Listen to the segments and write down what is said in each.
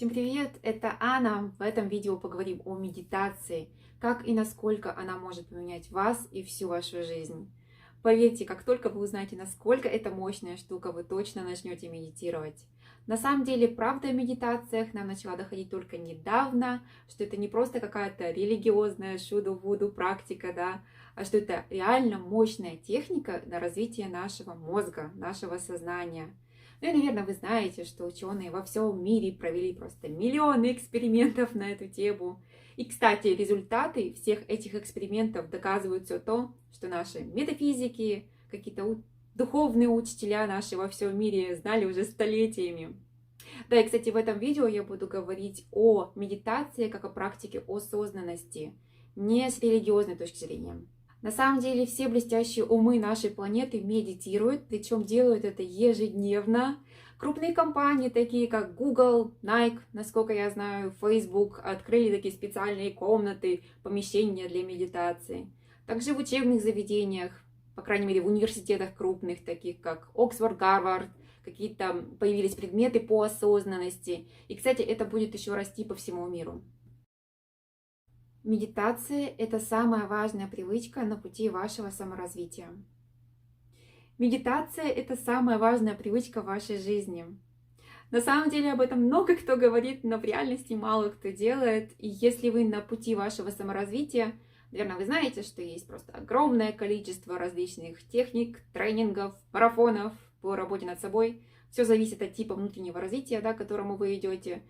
Всем привет, это Анна. В этом видео поговорим о медитации, как и насколько она может поменять вас и всю вашу жизнь. Поверьте, как только вы узнаете, насколько это мощная штука, вы точно начнете медитировать. На самом деле, правда о медитациях нам начала доходить только недавно, что это не просто какая-то религиозная шуду-вуду практика, да, а что это реально мощная техника на развитие нашего мозга, нашего сознания. Ну и, наверное, вы знаете, что ученые во всем мире провели просто миллионы экспериментов на эту тему. И, кстати, результаты всех этих экспериментов доказывают все то, что наши метафизики, какие-то духовные учителя наши во всем мире знали уже столетиями. Да, и, кстати, в этом видео я буду говорить о медитации как о практике осознанности, не с религиозной точки зрения. На самом деле все блестящие умы нашей планеты медитируют, причем делают это ежедневно. Крупные компании, такие как Google, Nike, насколько я знаю, Facebook, открыли такие специальные комнаты, помещения для медитации. Также в учебных заведениях, по крайней мере в университетах крупных, таких как Оксфорд, Гарвард, какие-то появились предметы по осознанности. И, кстати, это будет еще расти по всему миру. Медитация – это самая важная привычка на пути вашего саморазвития. Медитация – это самая важная привычка в вашей жизни. На самом деле об этом много кто говорит, но в реальности мало кто делает. И если вы на пути вашего саморазвития, наверное, вы знаете, что есть просто огромное количество различных техник, тренингов, марафонов по работе над собой. Все зависит от типа внутреннего развития, да, к которому вы идете.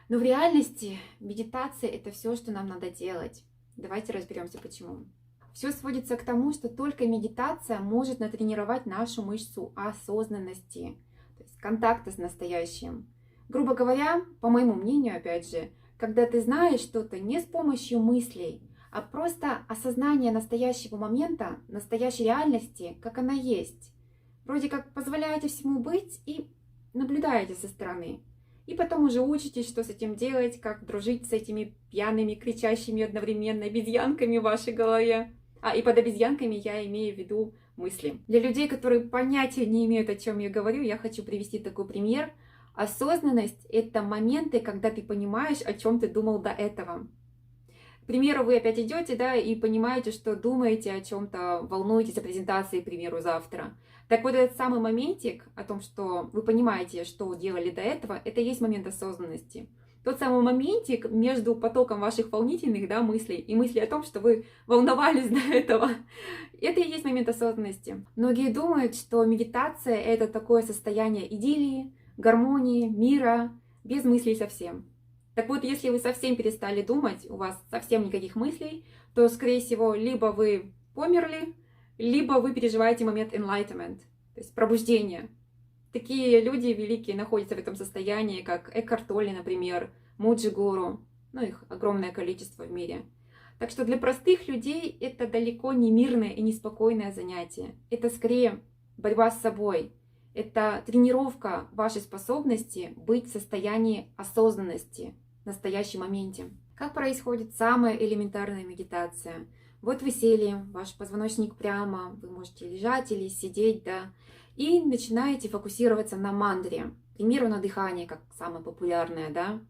Но в реальности медитация – это все, что нам надо делать. Давайте разберемся, почему. Все сводится к тому, что только медитация может натренировать нашу мышцу осознанности, то есть контакта с настоящим. Грубо говоря, по моему мнению, опять же, когда ты знаешь что-то не с помощью мыслей, а просто осознание настоящего момента, настоящей реальности, как она есть. Вроде как позволяете всему быть и наблюдаете со стороны. И потом уже учитесь, что с этим делать, как дружить с этими пьяными, кричащими одновременно обезьянками в вашей голове. И под обезьянками я имею в виду мысли. Для людей, которые понятия не имеют, о чем я говорю, я хочу привести такой пример. Осознанность – это моменты, когда ты понимаешь, о чем ты думал до этого. К примеру, вы опять идете, да, и понимаете, что думаете о чем-то, волнуетесь о презентации, к примеру, завтра. Так вот, этот самый моментик о том, что вы понимаете, что делали до этого, это и есть момент осознанности. Тот самый моментик между потоком ваших волнительных, да, мыслей и мыслей о том, что вы волновались до этого. Это и есть момент осознанности. Многие думают, что медитация – это такое состояние идиллии, гармонии, мира, без мыслей совсем. Так вот, если вы совсем перестали думать, у вас совсем никаких мыслей, то, скорее всего, либо вы померли, либо вы переживаете момент enlightenment, то есть пробуждение. Такие люди великие находятся в этом состоянии, как Экхарт Толле, например, Муджи Гуру, ну их огромное количество в мире. Так что для простых людей это далеко не мирное и неспокойное занятие. Это скорее борьба с собой. Это тренировка вашей способности быть в состоянии осознанности в настоящем моменте. Как происходит самая элементарная медитация? Вот вы сели, ваш позвоночник прямо, вы можете лежать или сидеть, да, и начинаете фокусироваться на мантре, к примеру, на дыхании, как самое популярное, да.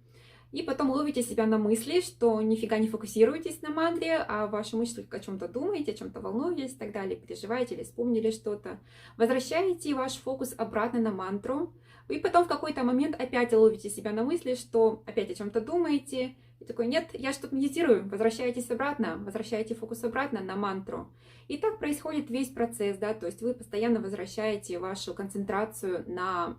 И потом ловите себя на мысли, что нифига не фокусируетесь на мантре, а ваши мысли о чем-то думаете, о чем-то волнуетесь и так далее, переживаете или вспомнили что-то. Возвращаете ваш фокус обратно на мантру, и потом в какой-то момент опять ловите себя на мысли, что опять о чем-то думаете, и такой, нет, я что-то медитирую, возвращаетесь обратно, возвращаете фокус обратно на мантру. И так происходит весь процесс, да, то есть вы постоянно возвращаете вашу концентрацию на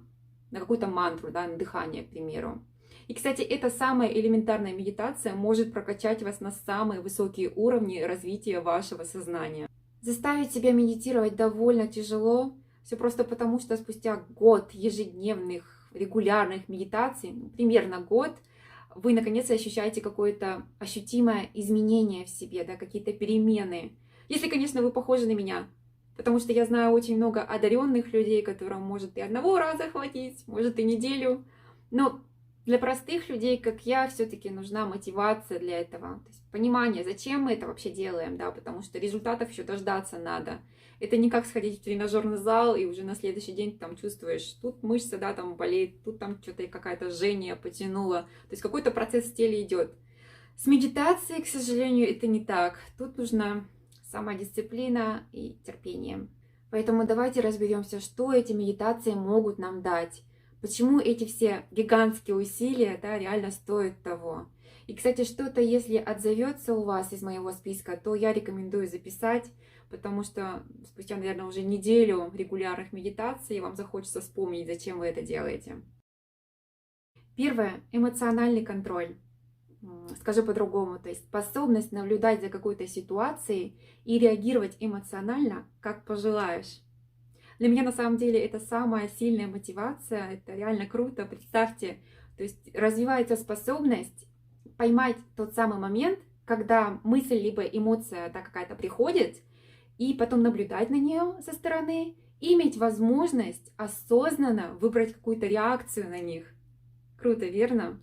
какую-то мантру, да, на дыхание, к примеру. И, кстати, эта самая элементарная медитация может прокачать вас на самые высокие уровни развития вашего сознания. Заставить себя медитировать довольно тяжело, все просто потому, что спустя год ежедневных, регулярных медитаций, примерно год, вы наконец-то ощущаете какое-то ощутимое изменение в себе, да, какие-то перемены. Если, конечно, вы похожи на меня, потому что я знаю очень много одаренных людей, которым может и одного раза хватить, может и неделю, но Для простых людей, как я, все-таки нужна мотивация для этого. То есть понимание, зачем мы это вообще делаем, да, потому что результатов еще дождаться надо. Это не как сходить в тренажерный зал и уже на следующий день ты там чувствуешь, тут мышца, да, там болеет, тут там что-то какая-то жжение потянуло. То есть какой-то процесс в теле идет. С медитацией, к сожалению, это не так. Тут нужна самодисциплина и терпение. Поэтому давайте разберемся, что эти медитации могут нам дать. Почему эти все гигантские усилия, да, реально стоят того. И, кстати, что-то, если отзовется у вас из моего списка, то я рекомендую записать, потому что спустя, наверное, уже неделю регулярных медитаций вам захочется вспомнить, зачем вы это делаете. Первое – эмоциональный контроль. Скажу по-другому, то есть способность наблюдать за какой-то ситуацией и реагировать эмоционально, как пожелаешь. Для меня на самом деле это самая сильная мотивация, это реально круто, представьте, то есть развивается способность поймать тот самый момент, когда мысль либо эмоция какая-то приходит, и потом наблюдать на нее со стороны, и иметь возможность осознанно выбрать какую-то реакцию на них. Круто, верно?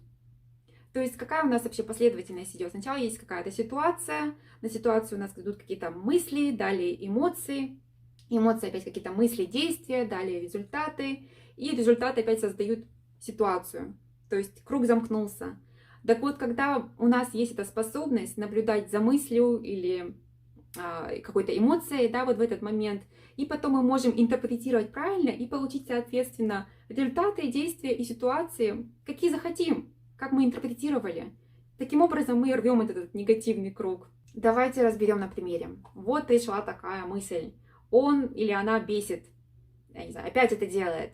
То есть какая у нас вообще последовательность идет? Сначала есть какая-то ситуация, на ситуацию у нас идут какие-то мысли, далее эмоции, эмоции опять какие-то мысли, действия, далее результаты, и результаты опять создают ситуацию. То есть круг замкнулся. Так вот, когда у нас есть эта способность наблюдать за мыслью или какой-то эмоцией, да, вот в этот момент, и потом мы можем интерпретировать правильно и получить, соответственно, результаты, действия и ситуации, какие захотим, как мы интерпретировали. Таким образом мы рвем этот негативный круг. Давайте разберем на примере. Вот пришла такая мысль. Он или она бесит. Я не знаю, опять это делает.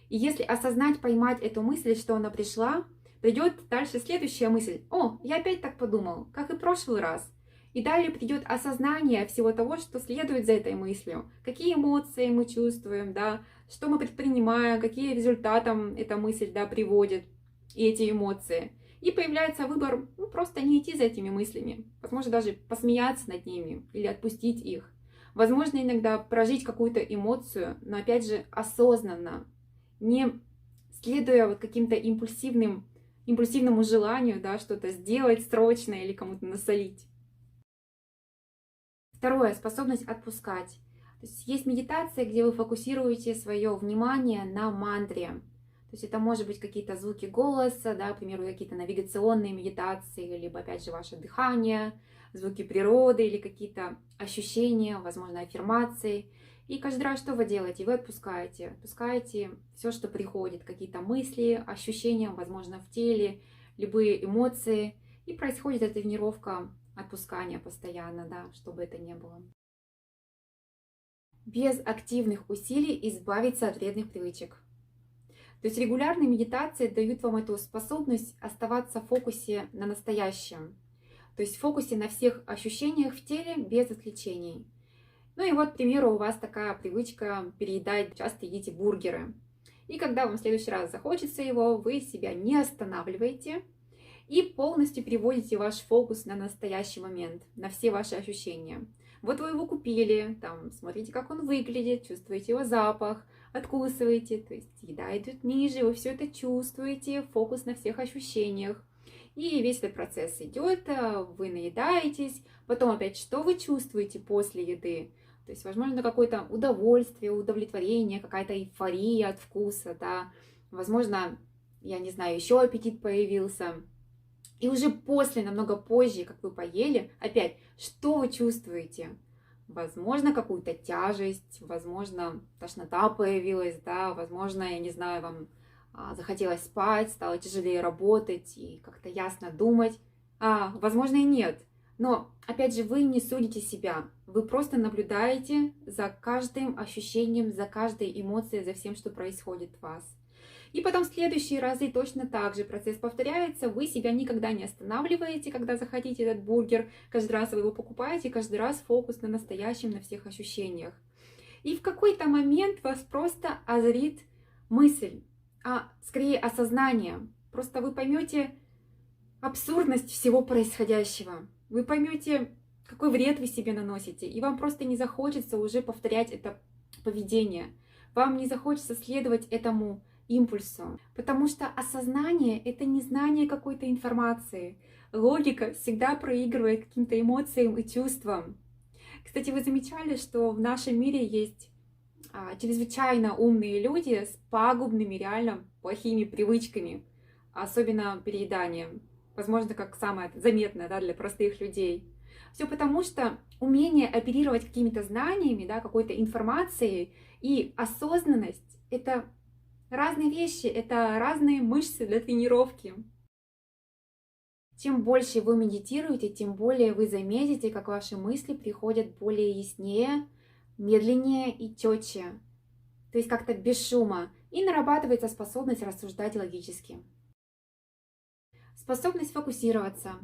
И если осознать, поймать эту мысль, что она пришла, придет дальше следующая мысль. О, я опять так подумал, как и в прошлый раз. И далее придет осознание всего того, что следует за этой мыслью. Какие эмоции мы чувствуем, да, что мы предпринимаем, какие результатам эта мысль, да, приводит, и эти эмоции. И появляется выбор, просто не идти за этими мыслями. Возможно, даже посмеяться над ними или отпустить их. Возможно, иногда прожить какую-то эмоцию, но опять же осознанно, не следуя вот каким-то импульсивному желанию, да, что-то сделать срочно или кому-то насолить. Второе, способность отпускать. То есть медитация, где вы фокусируете свое внимание на мантре. То есть это может быть какие-то звуки голоса, да, к примеру, какие-то навигационные медитации, либо опять же ваше дыхание, звуки природы или какие-то ощущения, возможно, аффирмации. И каждый раз что вы делаете? Вы отпускаете все, что приходит, какие-то мысли, ощущения, возможно, в теле, любые эмоции. И происходит эта тренировка отпускания постоянно, да, чтобы это не было. Без активных усилий избавиться от вредных привычек. То есть регулярные медитации дают вам эту способность оставаться в фокусе на настоящем. То есть в фокусе на всех ощущениях в теле без отвлечений. Ну и вот, к примеру, у вас такая привычка переедать, часто едите бургеры. И когда вам в следующий раз захочется его, вы себя не останавливаете и полностью переводите ваш фокус на настоящий момент, на все ваши ощущения. Вот вы его купили, там, смотрите, как он выглядит, чувствуете его запах, откусываете, то есть еда идет ниже, вы все это чувствуете, фокус на всех ощущениях. И весь этот процесс идет, вы наедаетесь, потом опять, что вы чувствуете после еды? То есть, возможно, какое-то удовольствие, удовлетворение, какая-то эйфория от вкуса, да, возможно, я не знаю, еще аппетит появился. И уже после, намного позже, как вы поели, опять, что вы чувствуете? Возможно, какую-то тяжесть, возможно, тошнота появилась, да, возможно, я не знаю, вам захотелось спать, стало тяжелее работать и как-то ясно думать. Возможно, и нет. Но, опять же, вы не судите себя, вы просто наблюдаете за каждым ощущением, за каждой эмоцией, за всем, что происходит в вас. И потом в следующие разы точно так же процесс повторяется, вы себя никогда не останавливаете, когда захотите этот бургер, каждый раз вы его покупаете, каждый раз фокус на настоящем, на всех ощущениях. И в какой-то момент вас просто озарит мысль, скорее осознание. Просто вы поймете абсурдность всего происходящего. Вы поймете, какой вред вы себе наносите. И вам просто не захочется уже повторять это поведение. Вам не захочется следовать этому импульсу. Потому что осознание — это не знание какой-то информации. Логика всегда проигрывает каким-то эмоциям и чувствам. Кстати, вы замечали, что в нашем мире есть чрезвычайно умные люди с пагубными, реально плохими привычками, особенно перееданием. Возможно, как самое заметное, да, для простых людей. Все потому, что умение оперировать какими-то знаниями, да, какой-то информацией и осознанность — это разные вещи, это разные мышцы для тренировки. Чем больше вы медитируете, тем более вы заметите, как ваши мысли приходят более яснее, медленнее и четче. То есть как-то без шума. И нарабатывается способность рассуждать логически. Способность фокусироваться.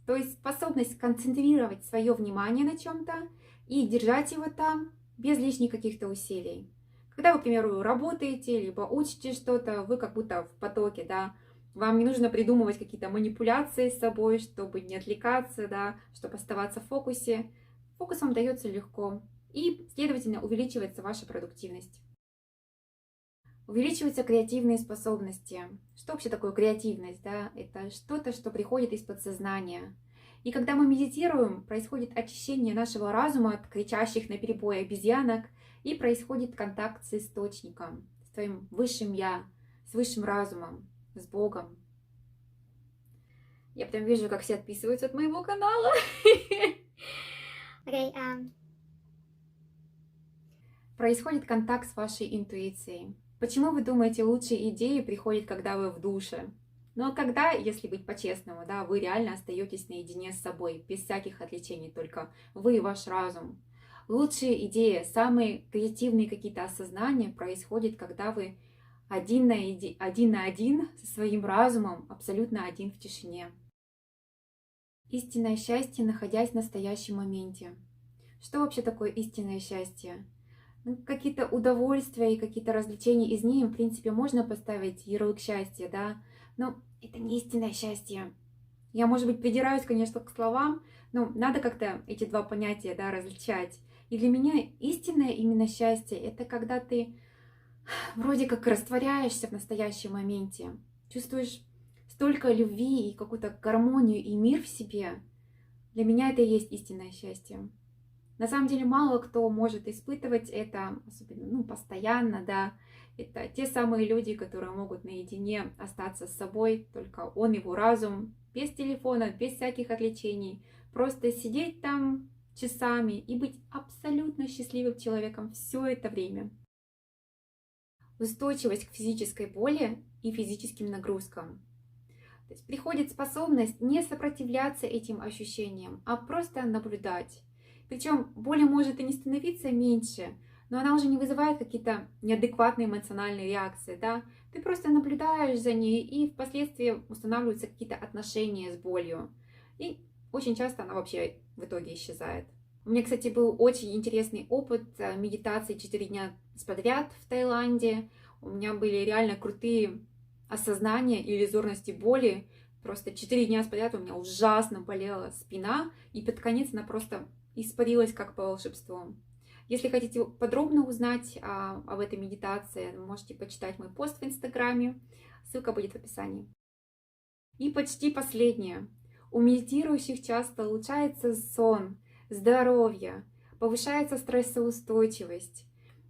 То есть способность концентрировать свое внимание на чем-то и держать его там без лишних каких-то усилий. Когда вы, к примеру, работаете, либо учите что-то, вы как будто в потоке, да, вам не нужно придумывать какие-то манипуляции с собой, чтобы не отвлекаться, да, чтобы оставаться в фокусе. Фокус вам дается легко, и, следовательно, увеличивается ваша продуктивность. Увеличиваются креативные способности. Что вообще такое креативность? Да? Это что-то, что приходит из подсознания. И когда мы медитируем, происходит очищение нашего разума от кричащих наперебой обезьянок, и происходит контакт с источником, с твоим высшим Я, с высшим разумом, с Богом. Я прям вижу, как все отписываются от моего канала. Происходит контакт с вашей интуицией. Почему вы думаете, лучшие идеи приходят, когда вы в душе? Но когда, если быть по-честному, да, вы реально остаетесь наедине с собой, без всяких отвлечений, только вы и ваш разум. Лучшие идеи, самые креативные какие-то осознания происходят, когда вы один на один со своим разумом, абсолютно один в тишине. Истинное счастье, находясь в настоящем моменте. Что вообще такое истинное счастье? Какие-то удовольствия и какие-то развлечения, из них, в принципе, можно поставить ярлык счастья, да, но это не истинное счастье. Я, может быть, придираюсь, конечно, к словам, но надо как-то эти два понятия, да, различать. И для меня истинное именно счастье — это когда ты вроде как растворяешься в настоящем моменте, чувствуешь столько любви и какую-то гармонию и мир в себе. Для меня это и есть истинное счастье. На самом деле мало кто может испытывать это, особенно постоянно, да. Это те самые люди, которые могут наедине остаться с собой, только он, его разум, без телефона, без всяких отвлечений. Просто сидеть там часами и быть абсолютно счастливым человеком все это время. Устойчивость к физической боли и физическим нагрузкам. То есть приходит способность не сопротивляться этим ощущениям, а просто наблюдать. Причем боли может и не становиться меньше, но она уже не вызывает какие-то неадекватные эмоциональные реакции, да? Ты просто наблюдаешь за ней, и впоследствии устанавливаются какие-то отношения с болью. И очень часто она вообще в итоге исчезает. У меня, кстати, был очень интересный опыт медитации 4 дня подряд в Таиланде. У меня были реально крутые осознания иллюзорности боли. Просто 4 дня подряд у меня ужасно болела спина, и под конец она просто испарилась как по волшебству. Если хотите подробно узнать об этой медитации, вы можете почитать мой пост в Инстаграме. Ссылка будет в описании. И почти последнее. У медитирующих часто улучшается сон, здоровье, повышается стрессоустойчивость.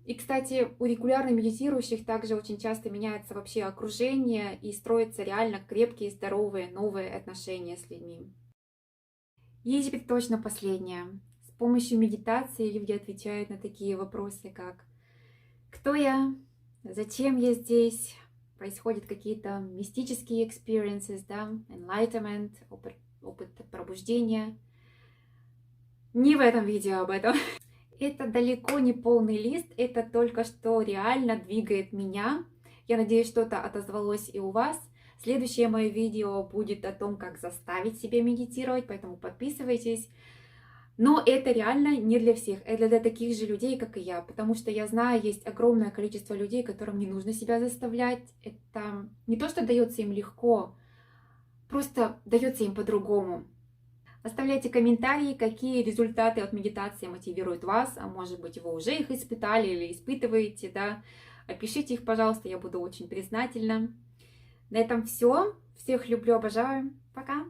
И, кстати, у регулярно медитирующих также очень часто меняется вообще окружение и строятся реально крепкие, здоровые, новые отношения с людьми. И теперь точно последнее. С помощью медитации люди отвечают на такие вопросы, как «Кто я?», «Зачем я здесь?», происходят какие-то мистические experiences, да, enlightenment, опыт пробуждения. Не в этом видео об этом. Это далеко не полный лист, это только что реально двигает меня. Я надеюсь, что-то отозвалось и у вас. Следующее мое видео будет о том, как заставить себя медитировать, поэтому подписывайтесь. Но это реально не для всех, это для таких же людей, как и я, потому что я знаю, есть огромное количество людей, которым не нужно себя заставлять. Это не то, что дается им легко, просто дается им по-другому. Оставляйте комментарии, какие результаты от медитации мотивируют вас, а может быть, вы уже их испытали или испытываете, да. опишите их, пожалуйста, я буду очень признательна. На этом все. Всех люблю, обожаю. Пока!